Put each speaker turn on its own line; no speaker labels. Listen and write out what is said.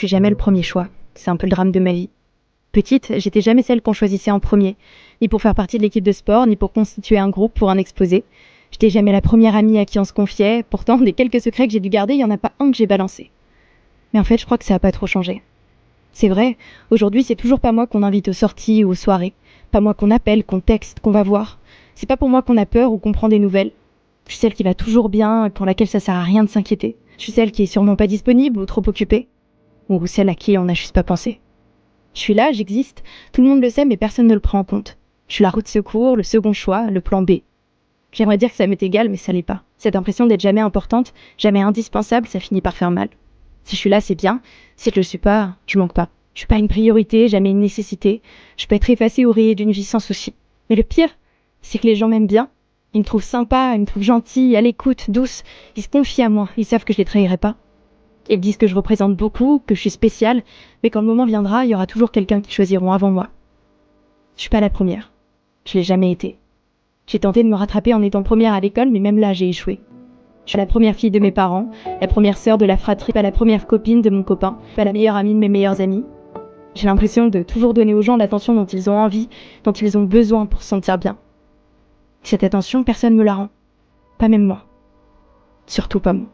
suis jamais le premier choix. C'est un peu le drame de ma vie. Petite, j'étais jamais celle qu'on choisissait en premier, ni pour faire partie de l'équipe de sport, ni pour constituer un groupe pour un exposé. J'étais jamais la première amie à qui on se confiait, pourtant des quelques secrets que j'ai dû garder, il y en a pas un que j'ai balancé. Mais en fait, je crois que ça a pas trop changé. C'est vrai, aujourd'hui c'est toujours pas moi qu'on invite aux sorties ou aux soirées, pas moi qu'on appelle, qu'on texte, qu'on va voir. C'est pas pour moi qu'on a peur ou qu'on prend des nouvelles. Je suis celle qui va toujours bien, pour laquelle ça sert à rien de s'inquiéter. Je suis celle qui est sûrement pas disponible ou trop occupée. Ou celle à qui on n'a juste pas pensé. Je suis là, j'existe, tout le monde le sait mais personne ne le prend en compte. Je suis la roue de secours, le second choix, le plan B. J'aimerais dire que ça m'est égal mais ça l'est pas. Cette impression d'être jamais importante, jamais indispensable, ça finit par faire mal. Si je suis là, c'est bien. Si je le suis pas, je manque pas. Je suis pas une priorité, jamais une nécessité. Je peux être effacée ou rayée d'une vie sans souci. Mais le pire, c'est que les gens m'aiment bien. Ils me trouvent sympa, ils me trouvent gentille, à l'écoute, douce. Ils se confient à moi, ils savent que je les trahirai pas. Ils disent que je représente beaucoup, que je suis spéciale, mais quand le moment viendra, il y aura toujours quelqu'un qu'ils choisiront avant moi. Je suis pas la première. Je l'ai jamais été. J'ai tenté de me rattraper en étant première à l'école, mais même là, j'ai échoué. Je suis la première fille de mes parents, la première sœur de la fratrie, pas la première copine de mon copain, pas la meilleure amie de mes meilleurs amis. J'ai l'impression de toujours donner aux gens l'attention dont ils ont envie, dont ils ont besoin pour se sentir bien. Cette attention, personne me la rend. Pas même moi. Surtout pas moi.